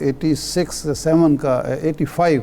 85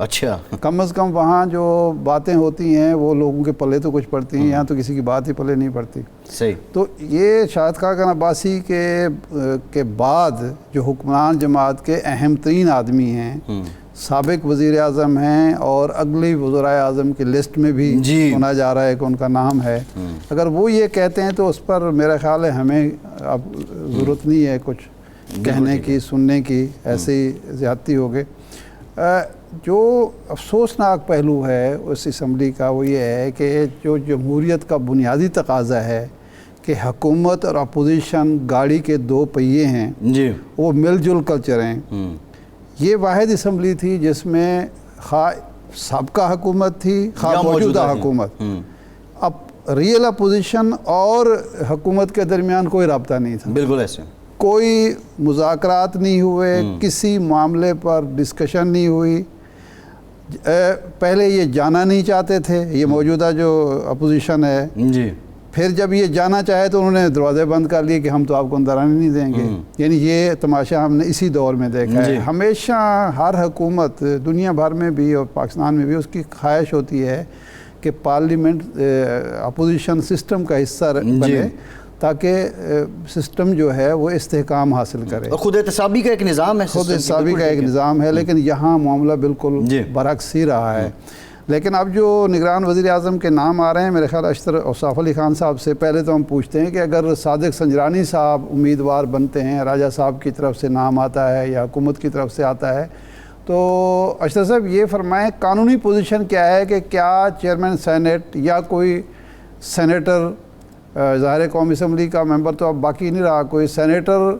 اچھا کم از کم وہاں جو باتیں ہوتی ہیں وہ لوگوں کے پلے تو کچھ پڑتی ہیں, یہاں تو کسی کی بات ہی پلے نہیں پڑتی. صحیح. تو یہ شاہد خاقان عباسی کے بعد جو حکمران جماعت کے اہم ترین آدمی ہیں, سابق وزیر اعظم ہیں اور اگلی وزرائے اعظم کی لسٹ میں بھی سنا جا رہا ہے کہ ان کا نام ہے. اگر وہ یہ کہتے ہیں تو اس پر میرا خیال ہے ہمیں اب ضرورت نہیں ہے کچھ کہنے کی, سننے کی, ایسی زیادتی ہو گئی. جو افسوسناک پہلو ہے اس اسمبلی کا وہ یہ ہے کہ جو جمہوریت کا بنیادی تقاضا ہے کہ حکومت اور اپوزیشن گاڑی کے دو پہیے ہیں, وہ مل جل کر چلیں. یہ واحد اسمبلی تھی جس میں خواہ سابقہ حکومت تھی خواہ موجودہ حکومت. اب ریئل اپوزیشن اور حکومت کے درمیان کوئی رابطہ نہیں تھا. بالکل ایسے کوئی مذاکرات نہیں ہوئے, کسی معاملے پر ڈسکشن نہیں ہوئی. پہلے یہ جانا نہیں چاہتے تھے یہ موجودہ جو اپوزیشن ہے, پھر جب یہ جانا چاہے تو انہوں نے دروازے بند کر لیے کہ ہم تو آپ کو اندر آنے نہیں دیں گے. یعنی یہ تماشا ہم نے اسی دور میں دیکھا ہے. ہمیشہ ہر حکومت دنیا بھر میں بھی اور پاکستان میں بھی اس کی خواہش ہوتی ہے کہ پارلیمنٹ اپوزیشن سسٹم کا حصہ بنے تاکہ سسٹم جو ہے وہ استحکام حاصل کرے. اور خود احتسابی کا ایک نظام ہے, خود احتسابی کا ایک نظام ہے, لیکن یہاں معاملہ بالکل برعکس ہی رہا ہے. لیکن اب جو نگران وزیر اعظم کے نام آ رہے ہیں, میرے خیال اشتر اوصاف علی خان صاحب سے پہلے تو ہم پوچھتے ہیں کہ اگر صادق سنجرانی صاحب امیدوار بنتے ہیں, راجہ صاحب کی طرف سے نام آتا ہے یا حکومت کی طرف سے آتا ہے, تو اشتر صاحب یہ فرمائیں قانونی پوزیشن کیا ہے کہ کیا چیئرمین سینٹ یا کوئی سینیٹر, ظاہر قومی اسمبلی کا ممبر تو اب باقی نہیں رہا, کوئی سینیٹر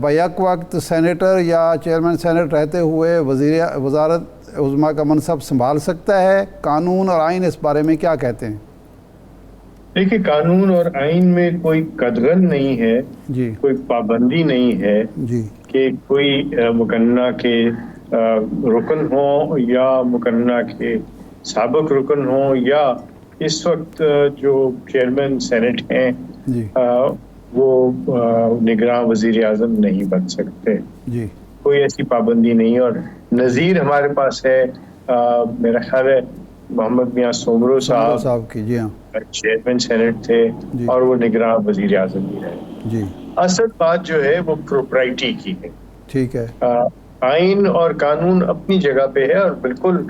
بیک وقت سینیٹر یا چیئرمین سینٹ رہتے ہوئے وزارت عظمیٰ کا منصب سنبھال سکتا ہے؟ قانون اور آئین اس بارے میں کیا کہتے ہیں؟ دیکھیں, قانون اور آئین میں کوئی قدغن نہیں ہے, کوئی پابندی نہیں ہے کہ کوئی مقننہ کے رکن ہوں یا مقننہ کے سابق رکن ہوں یا اس وقت جو چیئرمین سینٹ ہیں وہ نگراں وزیر اعظم نہیں بن سکتے. کوئی ایسی پابندی نہیں. اور نظیر ہمارے پاس ہے, میرا خیال ہے محمد میاں سومرو صاحب کی چیئرمین سینٹ تھے اور وہ نگراں وزیر اعظم بھی رہے. اصل بات جو ہے وہ پروپرائٹی کی ہے. ٹھیک ہے, آئین اور قانون اپنی جگہ پہ ہے اور بالکل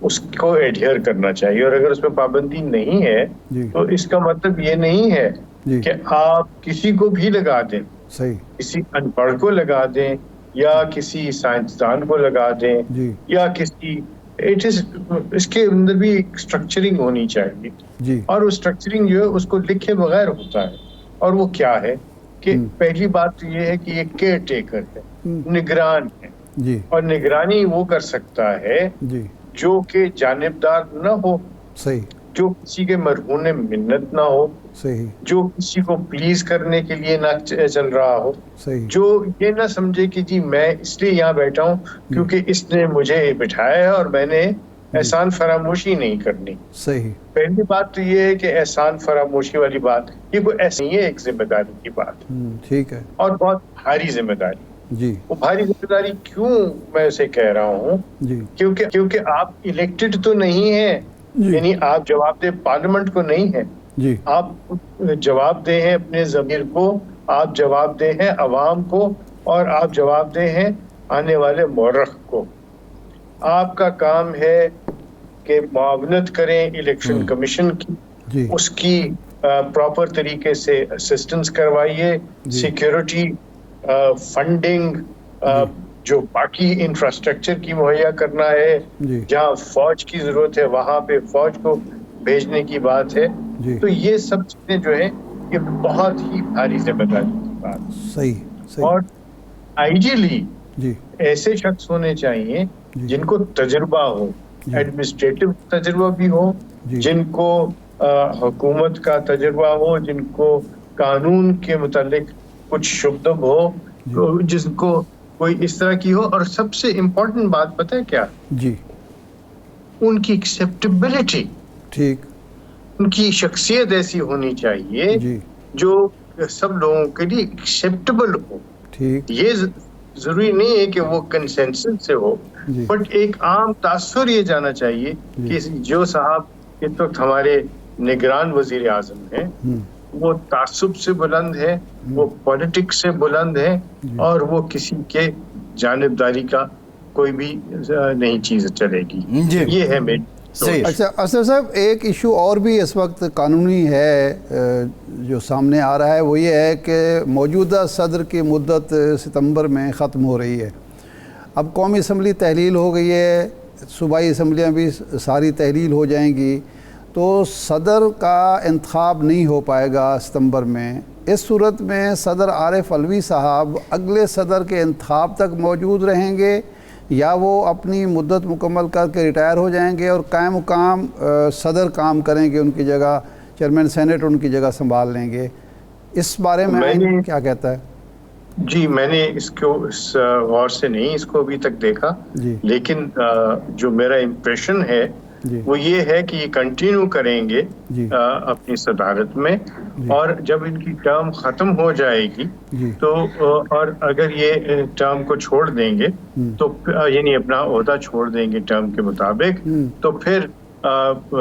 اس کو ایڈہیر کرنا چاہیے, اور اگر اس میں پابندی نہیں ہے تو اس کا مطلب یہ نہیں ہے کہ آپ کسی کو بھی لگا دیں, کسی ان پڑھ کو لگا دیں یا کسی سائنسدان کو لگا دیں یا کسی, اس کے اندر بھی ایک سٹرکچرنگ ہونی چاہیے. اور وہ سٹرکچرنگ جو ہے اس کو لکھے بغیر ہوتا ہے, اور وہ کیا ہے کہ پہلی بات تو یہ ہے کہ یہ کیئر ٹیکر ہے, نگران ہے, اور نگرانی وہ کر سکتا ہے جو کہ جانبدار نہ ہو, جو کسی کے مرہون منت نہ ہو, جو کسی کو پلیز کرنے کے لیے نہ چل رہا ہو, جو یہ نہ سمجھے کہ جی میں اس لیے یہاں بیٹھا ہوں کیونکہ اس نے مجھے بٹھایا ہے اور میں نے احسان فراموشی نہیں کرنی. پہلی بات تو یہ ہے کہ احسان فراموشی والی بات یہ کوئی ایسی نہیں ہے, ایک ذمہ داری کی بات. ٹھیک ہے, اور بہت بھاری ذمہ داری. وہ بھاری ذمہ داری کیوں میں اسے کہہ رہا ہوں, کیونکہ آپ الیکٹڈ تو نہیں ہیں, یعنی آپ جواب دہ پارلیمنٹ کو نہیں ہیں, آپ جواب دہ ہیں اپنے ضمیر کو, آپ جواب دہ ہیں عوام کو, اور آپ جواب دہ ہیں آنے والے مورخ کو. آپ کا کام ہے کہ معاونت کریں الیکشن کمیشن کی, اس کی پراپر طریقے سے اسسٹنس کروائیے, سیکیورٹی, فنڈنگ, جو باقی انفراسٹرکچر کی مہیا کرنا ہے, جہاں فوج کی ضرورت ہے وہاں پہ فوج کو بھیجنے کی بات ہے. تو یہ سب چیزیں جو ہیں یہ بہت ہی بھاری ذمہ داری کی بات. اور آئیڈیلی ایسے شخص ہونے چاہیے جن کو تجربہ ہو, ایڈمنسٹریٹو تجربہ بھی ہو, جن کو حکومت کا تجربہ ہو, جن کو قانون کے متعلق کچھ شبدب ہو, جس کو کوئی اس طرح کی ہو. اور سب سے امپورٹنٹ بات پتہ ہے کیا, ان کی ایکسیپٹیبلٹی, ان کی شخصیت ایسی ہونی چاہیے جو سب لوگوں کے لیے ایکسیپٹیبل ہو. یہ ضروری نہیں ہے کہ وہ کنسنسس سے ہو, بٹ ایک عام تاثر یہ جانا چاہیے کہ جو صاحب اس وقت ہمارے نگران وزیر اعظم ہیں وہ تعصب سے بلند ہے, وہ پولیٹکس سے بلند ہے, اور وہ کسی کے جانبداری کا کوئی بھی نئی چیز چلے گی. یہ ہے میری. اچھا اسد صاحب, ایک ایشو اور بھی اس وقت قانونی ہے جو سامنے آ رہا ہے, وہ یہ ہے کہ موجودہ صدر کی مدت ستمبر میں ختم ہو رہی ہے. اب قومی اسمبلی تحلیل ہو گئی ہے, صوبائی اسمبلیاں بھی ساری تحلیل ہو جائیں گی, تو صدر کا انتخاب نہیں ہو پائے گا ستمبر میں. اس صورت میں صدر عارف علوی صاحب اگلے صدر کے انتخاب تک موجود رہیں گے, یا وہ اپنی مدت مکمل کر کے ریٹائر ہو جائیں گے اور قائم مقام صدر کام کریں گے, ان کی جگہ چیئرمین سینٹ ان کی جگہ سنبھال لیں گے؟ اس بارے میں کیا کہتا ہے؟ جی میں نے اس کو اس غور سے نہیں اس کو ابھی تک دیکھا, لیکن جو میرا امپریشن ہے وہ یہ ہے کہ یہ کنٹینیو کریں گے اپنی صدارت میں, اور جب ان کی ٹرم ختم ہو جائے گی تو اور اگر یہ ٹرم کو چھوڑ دیں گے تو یعنی اپنا عہدہ چھوڑ دیں گے ٹرم کے مطابق, تو پھر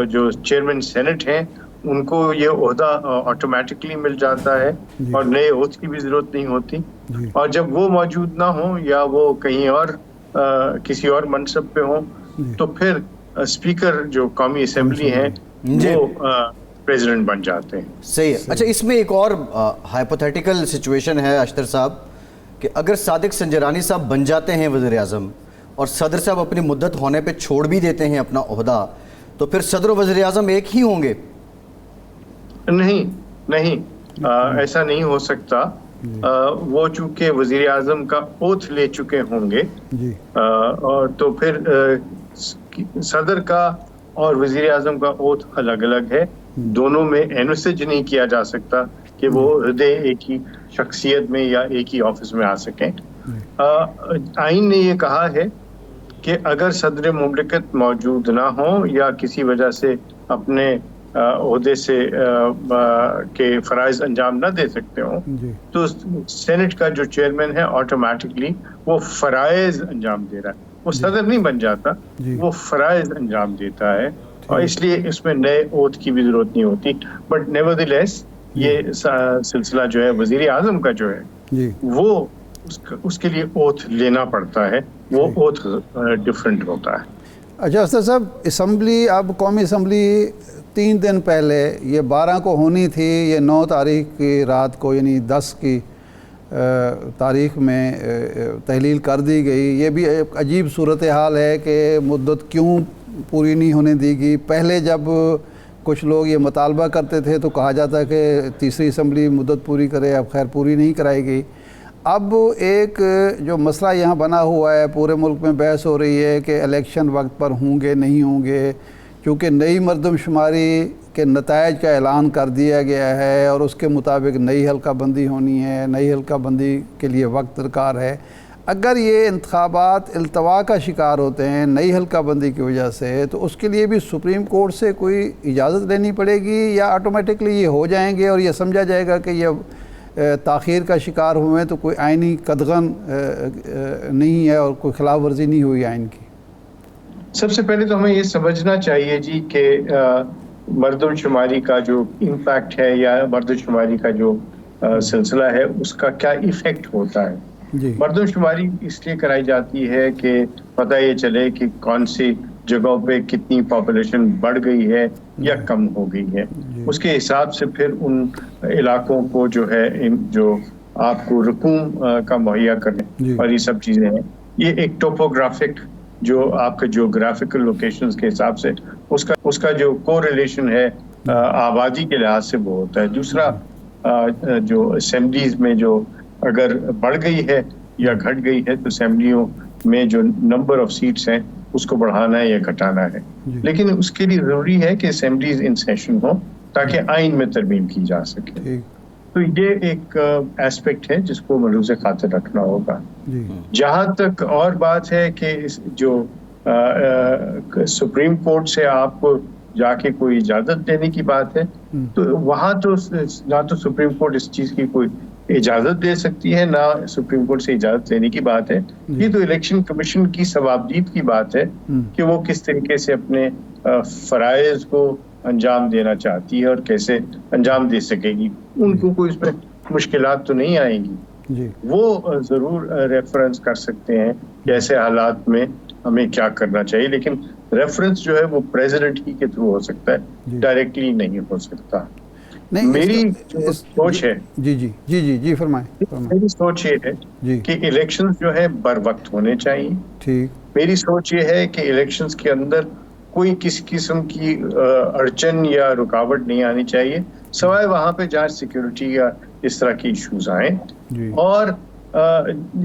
جو چیئرمین سینٹ ہیں ان کو یہ عہدہ آٹومیٹکلی مل جاتا ہے اور نئے عہد کی بھی ضرورت نہیں ہوتی. اور جب وہ موجود نہ ہوں یا وہ کہیں اور کسی اور منصب پہ ہوں تو پھر اسپیکر جو قومی اسمبلی ہیں وہ پریزیڈنٹ بن جاتے ہیں. صحیح ہے. اچھا اس میں ایک اور ہائپوتھیٹیکل سچویشن ہے اشتر صاحب, کہ اگر صادق سنجرانی صاحب بن جاتے ہیں وزیر اعظم اور صدر صاحب اپنی مدت ہونے پہ چھوڑ بھی دیتے ہیں اپنا عہدہ, تو پھر صدر و وزیر اعظم ایک ہی ہوں گے؟ نہیں, ایسا نہیں ہو سکتا. وہ چونکہ وزیر اعظم کا اوتھ لے چکے ہوں گے, اور تو پھر صدر کا اور وزیر اعظم کا اوتھ الگ الگ ہے, دونوں میں انوسج نہیں کیا جا سکتا کہ وہ عہدے ایک ہی شخصیت میں یا ایک ہی آفس میں آ سکیں. آئین نے یہ کہا ہے کہ اگر صدر مملکت موجود نہ ہوں یا کسی وجہ سے اپنے عہدے سے کے فرائض انجام نہ دے سکتے ہوں تو سینٹ کا جو چیئرمین ہے آٹومیٹکلی وہ فرائض انجام دے رہا ہے, وہ صدر نہیں بن جاتا, وہ فرائض انجام دیتا ہے, اور اس لیے اس میں نئے عہد کی بھی ضرورت نہیں ہوتی. بٹ نیورتھلیس یہ سلسلہ جو ہے وزیر اعظم کا جو ہے وہ اس کے لیے اوتھ لینا پڑتا ہے, وہ اوتھ ڈفرینٹ ہوتا ہے. اچھا اسد صاحب, اسمبلی اب قومی اسمبلی 3 دن پہلے یہ 12 کو ہونی تھی, یہ 9 تاریخ کی رات کو یعنی 10 کی تاریخ میں تحلیل کر دی گئی. یہ بھی ایک عجیب صورتحال ہے کہ مدت کیوں پوری نہیں ہونے دی گئی. پہلے جب کچھ لوگ یہ مطالبہ کرتے تھے تو کہا جاتا کہ تیسری اسمبلی مدت پوری کرے, اب خیر پوری نہیں کرائی گئی. اب ایک جو مسئلہ یہاں بنا ہوا ہے, پورے ملک میں بحث ہو رہی ہے کہ الیکشن وقت پر ہوں گے نہیں ہوں گے, کیونکہ نئی مردم شماری کے نتائج کا اعلان کر دیا گیا ہے اور اس کے مطابق نئی حلقہ بندی ہونی ہے, نئی حلقہ بندی کے لیے وقت درکار ہے. اگر یہ انتخابات التوا کا شکار ہوتے ہیں نئی حلقہ بندی کی وجہ سے, تو اس کے لیے بھی سپریم کورٹ سے کوئی اجازت لینی پڑے گی, یا آٹومیٹکلی یہ ہو جائیں گے اور یہ سمجھا جائے گا کہ یہ تاخیر کا شکار ہوئے تو کوئی آئینی قدغن نہیں ہے اور کوئی خلاف ورزی نہیں ہوئی آئین کی؟ سب سے پہلے تو ہمیں یہ سمجھنا چاہیے جی کہ مردم شماری کا جو امپیکٹ ہے یا مردم شماری کا جو سلسلہ ہے اس کا کیا ایفیکٹ ہوتا ہے. مردم شماری اس لیے کرائی جاتی ہے کہ پتہ یہ چلے کہ کون سی جگہوں پہ کتنی پاپولیشن بڑھ گئی ہے یا کم ہو گئی ہے. اس کے حساب سے پھر ان علاقوں کو جو ہے جو آپ کو رقوم کا مہیا کرنے اور یہ سب چیزیں ہیں, یہ ایک ٹوپوگرافک جو آپ کے جیوگرافیکل لوکیشنز کے حساب سے اس کا جو کو ریلیشن ہے آبادی کے لحاظ سے وہ ہوتا ہے. دوسرا جو اسمبلیز میں جو اگر بڑھ گئی ہے یا گھٹ گئی ہے تو اسمبلیوں میں جو نمبر آف سیٹس ہیں اس کو بڑھانا ہے یا گھٹانا ہے. لیکن اس کے لیے ضروری ہے کہ اسمبلیز ان سیشن ہوں تاکہ آئین میں ترمیم کی جا سکے. تو یہ ایک ایسپیکٹ ہے جس کو ملحوظ خاطر رکھنا ہوگا. جہاں تک اور بات ہے کہ جو سپریم کورٹ سے آپ کو جا کے کوئی اجازت دینے کی بات ہے, تو وہاں تو نہ تو سپریم کورٹ اس چیز کی کوئی اجازت دے سکتی ہے نہ سپریم کورٹ سے اجازت لینے کی بات ہے. یہ تو الیکشن کمیشن کی ثوابدید کی بات ہے کہ وہ کس طریقے سے اپنے فرائض کو انجام دینا چاہتی ہے اور کیسے انجام دے سکے گی. ان کو کوئی اس میں مشکلات تو نہیں آئیں گی. وہ ضرور ریفرنس کر سکتے ہیں کہ ایسے حالات میں ہمیں کیا کرنا چاہیے, لیکن ریفرنس جو ہے وہ پریزیڈنٹ ہی کے تھرو ہو سکتا ہے, ڈائریکٹلی نہیں ہو سکتا. میری جو سوچ ہے جی فرمائیں. میری سوچ یہ ہے کہ الیکشنز جو ہے بر وقت ہونے چاہیے. ٹھیک. میری سوچ یہ ہے کہ الیکشنز کے اندر کوئی کسی قسم کی اڑچن یا رکاوٹ نہیں آنی چاہیے, سوائے وہاں پہ جہاں سیکیورٹی یا اس طرح کی ایشوز آئیں, اور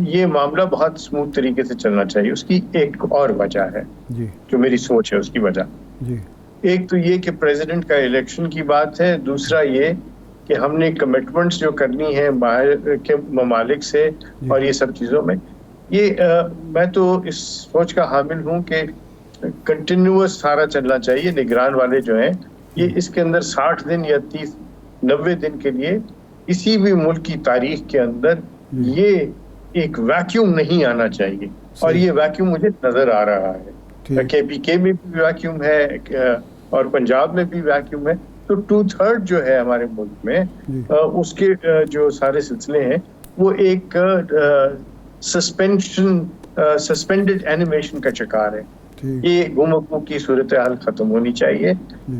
یہ معاملہ بہت اسموتھ طریقے سے چلنا چاہیے. اس کی ایک اور وجہ ہے جو میری سوچ ہے اس کی وجہ. ایک تو یہ کہ پریزیڈنٹ کا الیکشن کی بات ہے, دوسرا یہ کہ ہم نے کمٹمنٹس جو کرنی ہے باہر کے ممالک سے اور یہ سب چیزوں میں, یہ میں تو اس سوچ کا حامل ہوں کہ کنٹینیوس سارا چلنا چاہیے. نگران والے جو ہیں یہ اس کے اندر 60 دن یا 90 دن کے لیے کسی بھی ملک کی تاریخ کے اندر یہ ایک ویکیوم نہیں آنا چاہیے, اور یہ ویکیوم مجھے نظر آ رہا ہے. KPK میں بھی ویکیوم ہے اور پنجاب میں بھی ویکیوم ہے. تو 2/3 جو ہے ہمارے ملک میں اس کے جو سارے سلسلے ہیں وہ ایک سسپینڈڈ اینیمیشن کا شکار ہے. یہ گمگو کی صورتحال ختم ہونی چاہیے.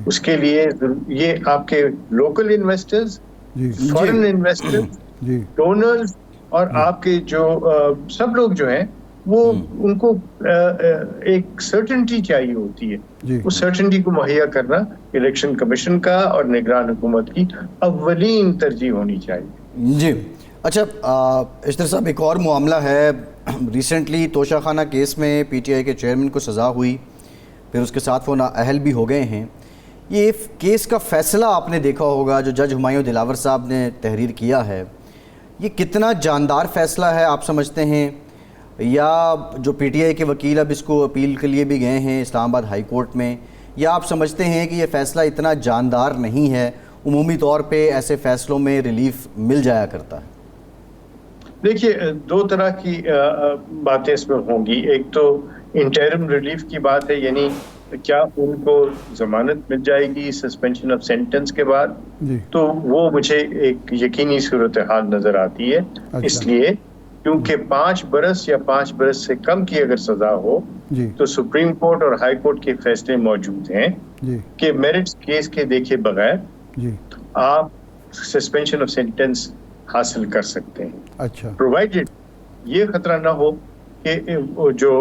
اس کے لیے یہ آپ کے لوکل انویسٹرز, فورن انویسٹرز, ڈونرز اور آپ کے جو سب لوگ جو ہیں وہ ان کو ایک سرٹنٹی چاہیے ہوتی ہے. اس سرٹنٹی کو مہیا کرنا الیکشن کمیشن کا اور نگران حکومت کی اولین ترجیح ہونی چاہیے. جی اچھا اشتر صاحب, ایک اور معاملہ ہے. ریسنٹلی توشہ خانہ کیس میں PTI کے چیئرمین کو سزا ہوئی, پھر اس کے ساتھ وہ نااہل بھی ہو گئے ہیں. یہ کیس کا فیصلہ آپ نے دیکھا ہوگا جو جج ہمایوں دلاور صاحب نے تحریر کیا ہے, یہ کتنا جاندار فیصلہ ہے آپ سمجھتے ہیں, یا جو PTI کے وکیل اب اس کو اپیل کے لیے بھی گئے ہیں اسلام آباد ہائی کورٹ میں, یا آپ سمجھتے ہیں کہ یہ فیصلہ اتنا جاندار نہیں ہے, عمومی طور پہ ایسے فیصلوں میں ریلیف مل جایا کرتا ہے؟ دیکھیے, 2 طرح کی باتیں اس میں ہوں گی. ایک تو انٹرم ریلیف کی بات ہے, یعنی کیا ان کو ضمانت مل جائے گی سسپینشن آف سینٹنس کے بعد, تو وہ مجھے ایک یقینی صورتحال نظر آتی ہے. اس لیے کیونکہ 5 برس یا 5 برس سے کم کی اگر سزا ہو تو سپریم کورٹ اور ہائی کورٹ کے فیصلے موجود ہیں کہ میرٹس کیس کے دیکھے بغیر آپ سسپینشن آف سینٹنس حاصل کر سکتے ہیں. اچھا, پرووائڈڈ یہ خطرہ نہ ہو کہ جو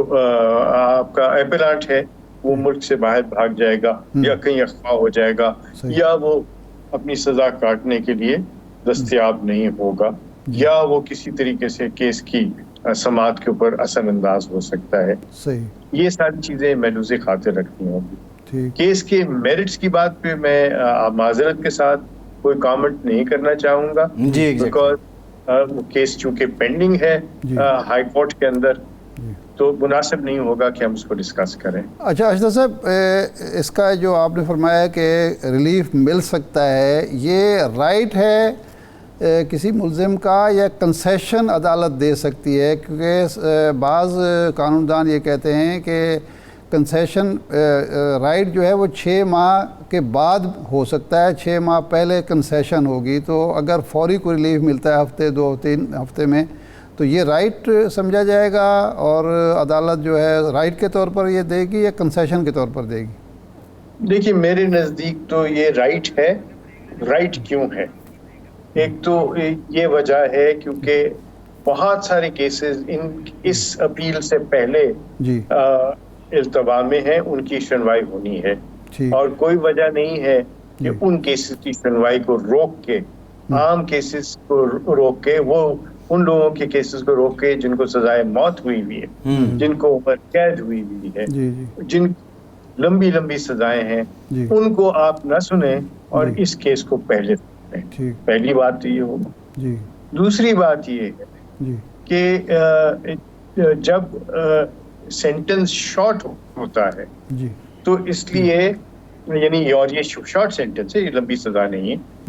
آپ کا اپیلانٹ ہے وہ ملک سے باہر بھاگ جائے گا یا کہیں اغوا ہو جائے گا, یا وہ اپنی سزا کاٹنے کے لیے دستیاب نہیں ہوگا, یا وہ کسی طریقے سے کیس کی سماعت کے اوپر اثر انداز ہو سکتا ہے. یہ ساری چیزیں محفوظ خاطر رکھنی ہوگی. کیس کے میرٹس کی بات پہ میں معذرت کے ساتھ کوئی کامنٹ نہیں کرنا چاہوں گا, بیکاز کیس چونکہ پینڈنگ ہے ہائی کورٹ کے اندر, تو مناسب نہیں ہوگا کہ ہم اس کو ڈسکس کریں. اچھا اشرف صاحب, اس کا جو آپ نے فرمایا کہ ریلیف مل سکتا ہے, یہ رائٹ ہے کسی ملزم کا یا کنسیشن عدالت دے سکتی ہے؟ کیونکہ بعض قانون دان یہ کہتے ہیں کہ کنسیشن رائٹ جو ہے وہ 6 ماہ کے بعد ہو سکتا ہے, 6 ماہ پہلے کنسیشن ہوگی. تو اگر فوری کوئی ریلیف ملتا ہے ہفتے 2-3 ہفتے میں, تو یہ رائٹ سمجھا جائے گا اور عدالت جو ہے رائٹ کے طور پر یہ دے گی یا کنسیشن کے طور پر دے گی؟ دیکھیے, میرے نزدیک تو یہ رائٹ ہے. رائٹ کیوں ہے؟ ایک تو یہ وجہ ہے کیونکہ بہت سارے کیسز اس اپیل سے پہلے التوا میں ہیں, ان کی سنوائی ہونی ہے, اور کوئی وجہ نہیں ہے کہ ان کیسز کی سنوائی کو روک کے, عام کیسز کو روک کے, وہ ان لوگوں کے کیسز کو روک کے جن کو سزائے موت ہوئی ہوئی ہے, جن کو عمر قید ہوئی ہوئی ہے, جن لمبی لمبی سزائیں ہیں, ان کو آپ نہ سنیں اور اس کیس کو پہلے سنیں. پہلی بات تو یہ ہوگا. دوسری بات یہ ہے کہ جب سینٹنس شارٹ ہوتا ہے تو اس لیے, یعنی اور یہ شارٹ سینٹنس ہے, یہ لمبی سزا نہیں ہے,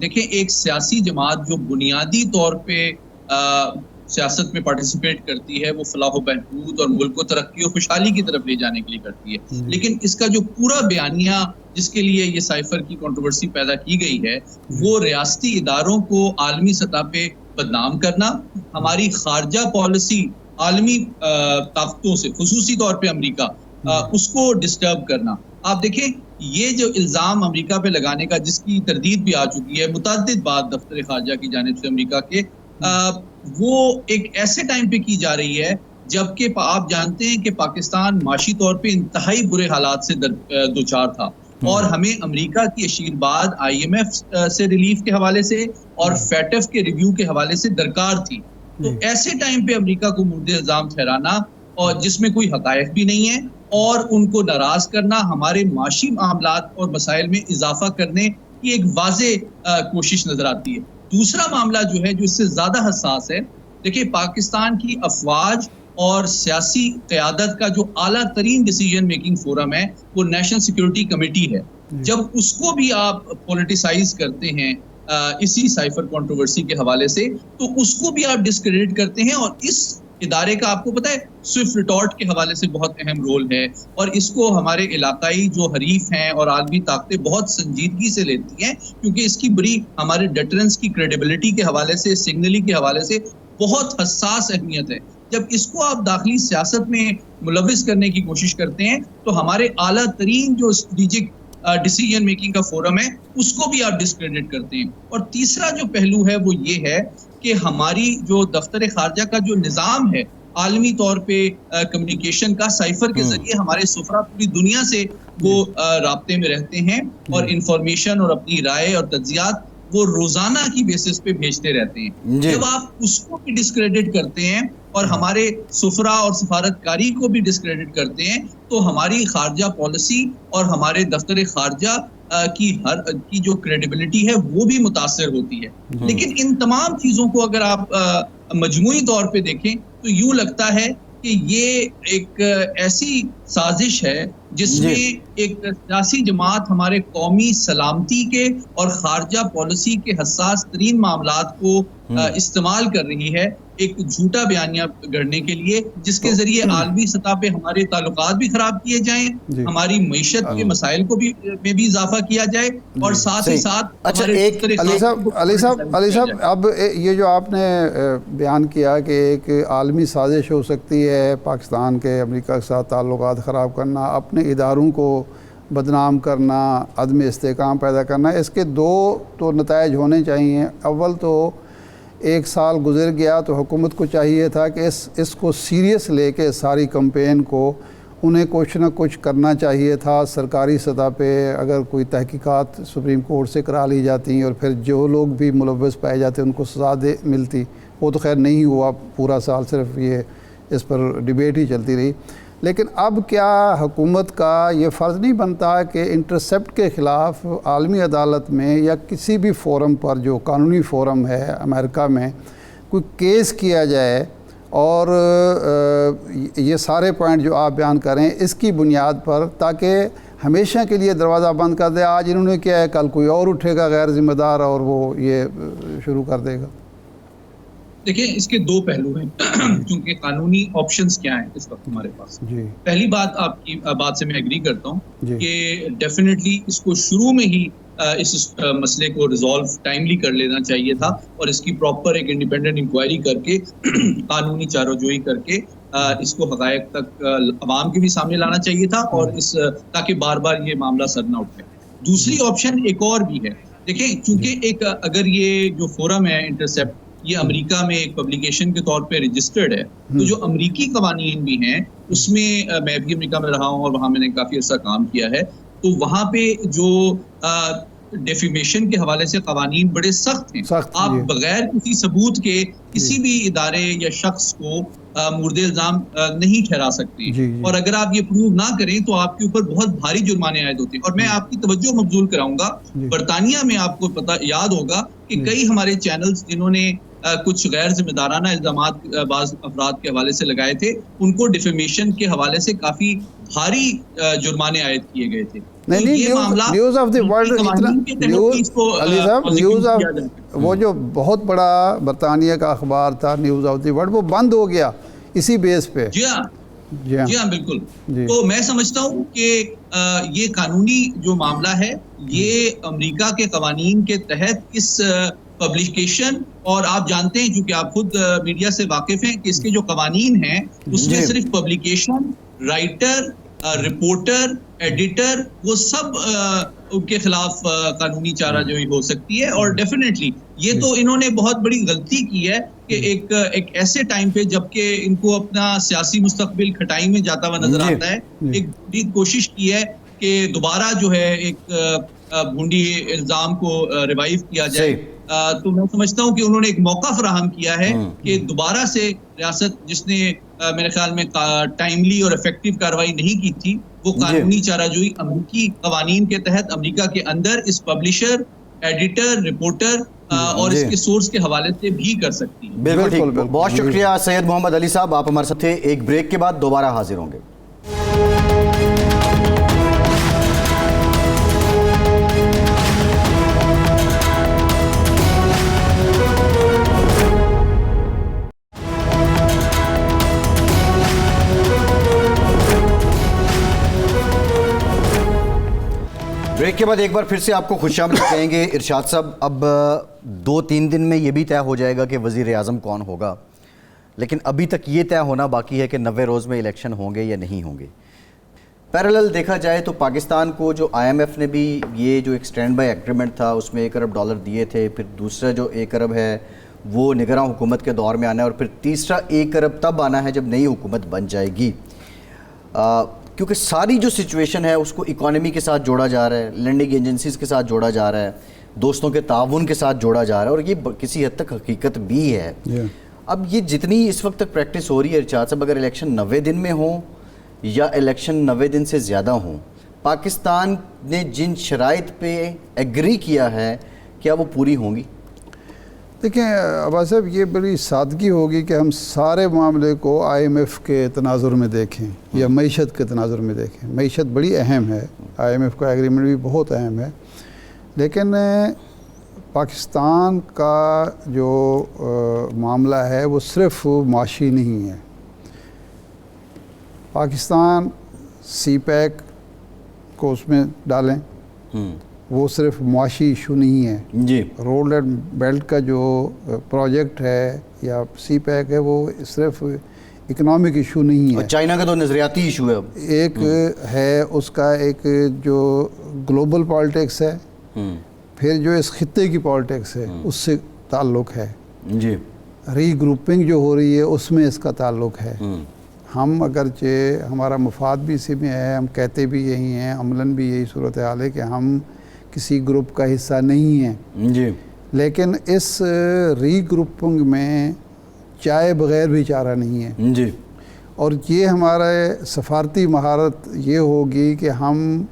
دیکھیں ایک سیاسی جماعت جو بنیادی طور پہ سیاست میں پارٹیسپیٹ کرتی ہے وہ فلاح و بہبود اور ملک کو ترقی و خوشحالی کی طرف لے جانے کے لیے کرتی ہے، لیکن اس کا جو پورا بیانیہ جس کے لیے یہ سائفر کی کنٹروورسی پیدا کی گئی ہے وہ ریاستی اداروں کو عالمی سطح پہ بدنام کرنا، ہماری خارجہ پالیسی عالمی طاقتوں سے خصوصی طور پہ امریکہ اس کو ڈسٹرب کرنا۔ آپ دیکھیں یہ جو الزام امریکہ پہ لگانے کا جس کی تردید بھی آ چکی ہے متعدد بار دفتر خارجہ کی جانب سے امریکہ کے، وہ ایک ایسے ٹائم پہ کی جا رہی ہے جبکہ آپ جانتے ہیں کہ پاکستان معاشی طور پہ انتہائی برے حالات سے دوچار تھا اور ہمیں امریکہ کی آشیرواد IMF سے ریلیف کے حوالے سے اور فیٹف کے ریویو کے حوالے سے درکار تھی۔ تو ایسے ٹائم پہ امریکہ کو مورد الزام ٹھہرانا اور جس میں کوئی حقائق بھی نہیں ہے اور ان کو ناراض کرنا ہمارے معاشی معاملات اور مسائل میں اضافہ کرنے کی ایک واضح کوشش نظر آتی ہے۔ دوسرا معاملہ جو ہے جو اس سے زیادہ حساس ہے، دیکھیں پاکستان کی افواج اور سیاسی قیادت کا جو اعلیٰ ترین ڈیسیجن میکنگ فورم ہے وہ نیشنل سیکیورٹی کمیٹی ہے، جب اس کو بھی آپ پولیٹیسائز کرتے ہیں اسی سائفر کنٹروورسی کے حوالے سے تو اس کو بھی آپ ڈسکریڈٹ کرتے ہیں، اور اس ادارے کا آپ کو پتہ ہے سوئفٹ ریٹارٹ کے حوالے سے بہت اہم رول ہے اور اس کو ہمارے علاقائی جو حریف ہیں اور عالمی طاقتیں بہت سنجیدگی سے لیتی ہیں کیونکہ اس کی بڑی ہمارے ڈیٹرنس کی کریڈیبلٹی کے حوالے سے سگنلنگ کے حوالے سے بہت حساس اہمیت ہے۔ جب اس کو آپ داخلی سیاست میں ملوث کرنے کی کوشش کرتے ہیں تو ہمارے اعلیٰ ترین جو اسٹریٹجک ڈیسیجن میکنگ کا فورم ہے اس کو بھی آپ ڈسکریڈٹ کرتے ہیں۔ اور تیسرا جو پہلو ہے وہ یہ ہے کہ ہماری جو دفتر خارجہ کا جو نظام ہے عالمی طور پہ کمیونیکیشن کا سائفر کے ذریعے ہمارے سفراء پوری دنیا سے وہ رابطے میں رہتے ہیں اور انفارمیشن اور اپنی رائے اور تجزیات وہ روزانہ کی بیسس پہ بھیجتے رہتے ہیں۔ جب آپ اس کو بھی ڈسکریڈٹ کرتے ہیں اور ہمارے سفراء اور سفارتکاری کو بھی ڈسکریڈٹ کرتے ہیں تو ہماری خارجہ پالیسی اور ہمارے دفتر خارجہ کی جو کریڈیبلٹی ہے وہ بھی متاثر ہوتی ہے۔ لیکن ان تمام چیزوں کو اگر آپ مجموعی طور پہ دیکھیں تو یوں لگتا ہے کہ یہ ایک ایسی سازش ہے جس میں ایک سیاسی جماعت ہمارے قومی سلامتی کے اور خارجہ پالیسی کے حساس ترین معاملات کو استعمال کر رہی ہے ایک جھوٹا بیانیہ گڑھنے کے لیے جس کے ذریعے عالمی سطح پہ ہمارے تعلقات بھی خراب کیے جائیں، ہماری معیشت کے مسائل کو بھی میں بھی اضافہ کیا جائے اور ساتھ ہی ساتھ علی صاحب اب یہ جو آپ نے بیان کیا کہ ایک عالمی سازش ہو سکتی ہے پاکستان کے امریکہ کے ساتھ تعلقات خراب کرنا، اپنے اداروں کو بدنام کرنا، عدم استحکام پیدا کرنا، اس کے دو تو نتائج ہونے چاہیے۔ اول تو ایک سال گزر گیا تو حکومت کو چاہیے تھا کہ اس کو سیریس لے کے ساری کمپین کو انہیں کچھ نہ کچھ کرنا چاہیے تھا۔ سرکاری سطح پہ اگر کوئی تحقیقات سپریم کورٹ سے کرا لی جاتی اور پھر جو لوگ بھی ملوث پائے جاتے ان کو سزا ملتی، وہ تو خیر نہیں ہوا، پورا سال صرف یہ اس پر ڈیبیٹ ہی چلتی رہی۔ لیکن اب کیا حکومت کا یہ فرض نہیں بنتا کہ انٹرسیپٹ کے خلاف عالمی عدالت میں یا کسی بھی فورم پر جو قانونی فورم ہے امریکہ میں کوئی کیس کیا جائے اور یہ سارے پوائنٹ جو آپ بیان کریں اس کی بنیاد پر، تاکہ ہمیشہ کے لیے دروازہ بند کر دے، آج انہوں نے کیا ہے کل کوئی اور اٹھے گا غیر ذمہ دار اور وہ یہ شروع کر دے گا؟ دیکھیں اس کے دو پہلو ہیں کیونکہ قانونی آپشنز کیا ہیں اس وقت ہمارے پاس۔ پہلی بات آپ کی بات سے میں ایگری کرتا ہوں کہ ڈیفینیٹلی اس کو شروع میں ہی اس مسئلے کو ریزالو ٹائملی کر لینا چاہیے تھا اور اس کی پراپر ایک انڈیپینڈنٹ انکوائری کر کے قانونی چارہ جوئی کر کے اس کو حقائق تک عوام کے بھی سامنے لانا چاہیے تھا اور تاکہ بار بار یہ معاملہ سر نہ اٹھے۔ دوسری آپشن ایک اور بھی ہے، دیکھیں چونکہ ایک اگر یہ جو فورم ہے انٹرسیپٹ یہ امریکہ میں ایک پبلیکیشن کے طور پہ رجسٹرڈ ہے تو جو امریکی قوانین بھی ہیں اس میں میں بھی امریکہ میں رہا ہوں اور وہاں میں نے کافی عرصہ کام کیا ہے، تو وہاں پہ جو ڈیفیمیشن کے حوالے سے قوانین بڑے سخت ہیں۔ آپ بغیر کسی ثبوت کے کسی بھی ادارے یا شخص کو مورد الزام نہیں ٹھہرا سکتے اور اگر آپ یہ پروو نہ کریں تو آپ کے اوپر بہت بھاری جرمانے عائد ہوتے ہیں۔ اور میں آپ کی توجہ مبذول کراؤں گا، برطانیہ میں آپ کو پتہ یاد ہوگا کہ کئی ہمارے چینلز جنہوں نے کچھ غیر ذمہ دارانہ الزامات بعض افراد کے حوالے سے لگائے تھے، ان کو ڈیفیمیشن کے حوالے سے کافی بھاری جرمانے عائد کیے گئے تھے۔ نہیں، news of the world, news of وہ جو بہت بڑا برطانیہ کا اخبار تھا نیوز آف دی ورلڈ، وہ بند ہو گیا اسی بیس پہ۔ جی ہاں بالکل۔ تو میں سمجھتا ہوں کہ یہ قانونی جو معاملہ ہے یہ امریکہ کے قوانین کے تحت اس پبلیکیشن، اور آپ جانتے ہیں چونکہ آپ خود میڈیا سے واقف ہیں کہ اس کے جو قوانین ہیں اس میں صرف پبلیکیشن، رائٹر، رپورٹر، ایڈیٹر، وہ سب ان کے خلاف قانونی چارہ جوئی ہو سکتی ہے۔ اور ڈیفینیٹلی یہ تو انہوں نے بہت بڑی غلطی کی ہے کہ ایک ایسے ٹائم پہ جبکہ ان کو اپنا سیاسی مستقبل کھٹائی میں جاتا ہوا نظر آتا ہے، ایک بڑی کوشش کی ہے کہ دوبارہ جو ہے ایک بھونڈی الزام کو ریوائیو کیا جائے۔ تو میں سمجھتا ہوں کہ انہوں نے ایک موقع فراہم کیا ہے کہ دوبارہ سے ریاست جس نے میرے خیال میں ٹائملی اور افیکٹو کارروائی نہیں کی تھی، وہ قانونی چارہ جوئی امریکی قوانین کے تحت امریکہ کے اندر اس پبلشر، ایڈیٹر، رپورٹر اور اس کے سورس کے حوالے سے بھی کر سکتی ہے۔ بالکل ٹھیک، بہت شکریہ سید محمد علی صاحب، آپ ہمارے ساتھ تھے۔ ایک بریک کے بعد دوبارہ حاضر ہوں گے۔ بریک کے بعد ایک بار پھر سے آپ کو خوش آمدید کہیں گے ارشاد صاحب۔ اب 2-3 دن میں یہ بھی طے ہو جائے گا کہ وزیر اعظم کون ہوگا، لیکن ابھی تک یہ طے ہونا باقی ہے کہ 90 روز میں الیکشن ہوں گے یا نہیں ہوں گے۔ پیرالل دیکھا جائے تو پاکستان کو جو IMF نے بھی یہ جو ایک سٹینڈ بائی ایگریمنٹ تھا اس میں $1 ارب دیے تھے، پھر دوسرا جو $1 ارب ہے وہ نگراں حکومت کے دور میں آنا ہے، اور پھر تیسرا $1 ارب تب آنا ہے جب نئی حکومت بن جائے گی، کیونکہ ساری جو سچویشن ہے اس کو اکانومی کے ساتھ جوڑا جا رہا ہے، لینڈنگ ایجنسیز کے ساتھ جوڑا جا رہا ہے، دوستوں کے تعاون کے ساتھ جوڑا جا رہا ہے، اور یہ کسی حد تک حقیقت بھی ہے۔ اب یہ جتنی اس وقت تک پریکٹس ہو رہی ہے ارشاد صاحب، اگر الیکشن 90 دن میں ہوں یا الیکشن 90 دن سے زیادہ ہوں، پاکستان نے جن شرائط پہ ایگری کیا ہے کیا وہ پوری ہوں گی؟ دیکھیں عباس صاحب، یہ بڑی سادگی ہوگی کہ ہم سارے معاملے کو IMF کے تناظر میں دیکھیں یا معیشت کے تناظر میں دیکھیں۔ معیشت بڑی اہم ہے، IMF کا ایگریمنٹ بھی بہت اہم ہے، لیکن پاکستان کا جو معاملہ ہے وہ صرف معاشی نہیں ہے۔ پاکستان سی پیک کو اس میں ڈالیں، وہ صرف معاشی ایشو نہیں ہے۔ جی، روڈ اینڈ بیلٹ کا جو پروجیکٹ ہے یا سی پیک ہے وہ صرف اکنامک ایشو نہیں ہے، چائنا کا تو نظریاتی ایشو ہے۔ ایک ہے اس کا ایک جو گلوبل پالیٹکس ہے، پھر جو اس خطے کی پالیٹکس ہے اس سے تعلق ہے، جی، ری گروپنگ جو ہو رہی ہے اس میں اس کا تعلق ہے۔ ہم اگرچہ ہمارا مفاد بھی اسی میں ہے، ہم کہتے بھی یہی ہیں، عملاً بھی یہی صورتحال ہے کہ ہم کسی گروپ کا حصہ نہیں ہیں، جی، لیکن اس ری گروپنگ میں چائے بغیر بھی چارہ نہیں ہے۔ جی، اور یہ ہمارے سفارتی مہارت یہ ہوگی کہ ہم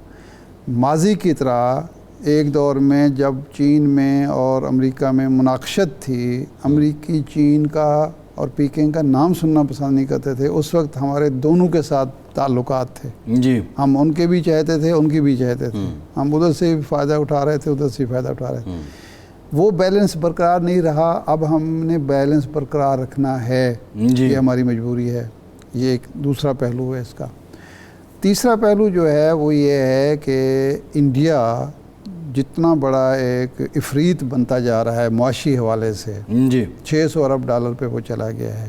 ماضی کی طرح ایک دور میں جب چین میں اور امریکہ میں مناقشت تھی، امریکی چین کا اور پیکنگ کا نام سننا پسند نہیں کرتے تھے، اس وقت ہمارے دونوں کے ساتھ تعلقات تھے، جی، ہم ان کے بھی چاہتے تھے، ان کی بھی چاہتے تھے، ہم ادھر سے بھی فائدہ اٹھا رہے تھے، ادھر سے بھی فائدہ اٹھا رہے تھے۔ وہ بیلنس برقرار نہیں رہا، اب ہم نے بیلنس برقرار رکھنا ہے، یہ ہماری مجبوری ہے۔ یہ ایک دوسرا پہلو ہے اس کا۔ تیسرا پہلو جو ہے وہ یہ ہے کہ انڈیا جتنا بڑا ایک افریت بنتا جا رہا ہے معاشی حوالے سے، جی، $600 ارب پہ وہ چلا گیا ہے،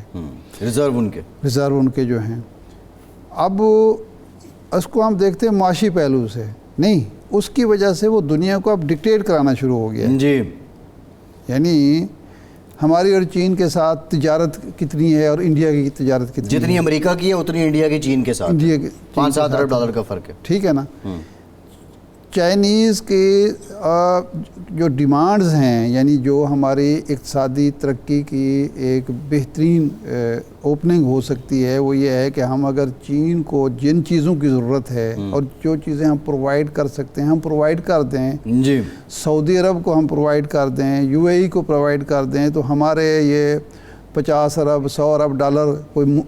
ریزرو ان کے جو ہیں۔ اب اس کو ہم دیکھتے ہیں معاشی پہلو سے نہیں، اس کی وجہ سے وہ دنیا کو اب ڈکٹیٹ کرانا شروع ہو گیا، جی، یعنی ہماری اور چین کے ساتھ تجارت کتنی ہے اور انڈیا کی تجارت کتنی ہے، جتنی امریکہ کی ہے اتنی انڈیا کی چین کے ساتھ، انڈیا کی 5-7 ارب ڈالر کا فرق ہے، ٹھیک ہے نا۔ چائنیز کے جو ڈیمانڈز ہیں، یعنی جو ہماری اقتصادی ترقی کی ایک بہترین اوپننگ ہو سکتی ہے، وہ یہ ہے کہ ہم اگر چین کو جن چیزوں کی ضرورت ہے اور جو چیزیں ہم پرووائڈ کر سکتے ہیں ہم پرووائڈ کر دیں، جی سعودی عرب کو ہم پرووائڈ کر دیں، یو اے ای کو پرووائڈ کر دیں، تو ہمارے یہ 50 ارب 100 ارب ڈالر کوئی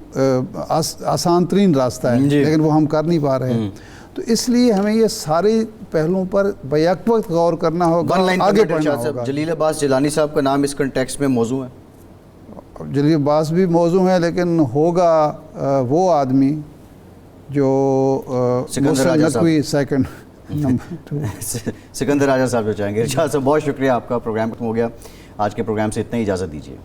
آسان ترین راستہ ہے، لیکن وہ ہم کر نہیں پا رہے ہیں۔ تو اس لیے ہمیں یہ سارے پہلوؤں پر بیک وقت غور کرنا ہوگا، آگے بڑھنا ہوگا۔ جلیل عباس جیلانی صاحب کا نام اس کنٹیکسٹ میں موضوع ہے؟ جلیل عباس بھی موضوع ہے، لیکن ہوگا وہ آدمی جو نقوی سیکنڈ سکندر راجہ صاحب جو چاہیں گے۔ ارشاد صاحب بہت شکریہ، آپ کا پروگرام ختم ہو گیا، آج کے پروگرام سے اتنا ہی، اجازت دیجیے۔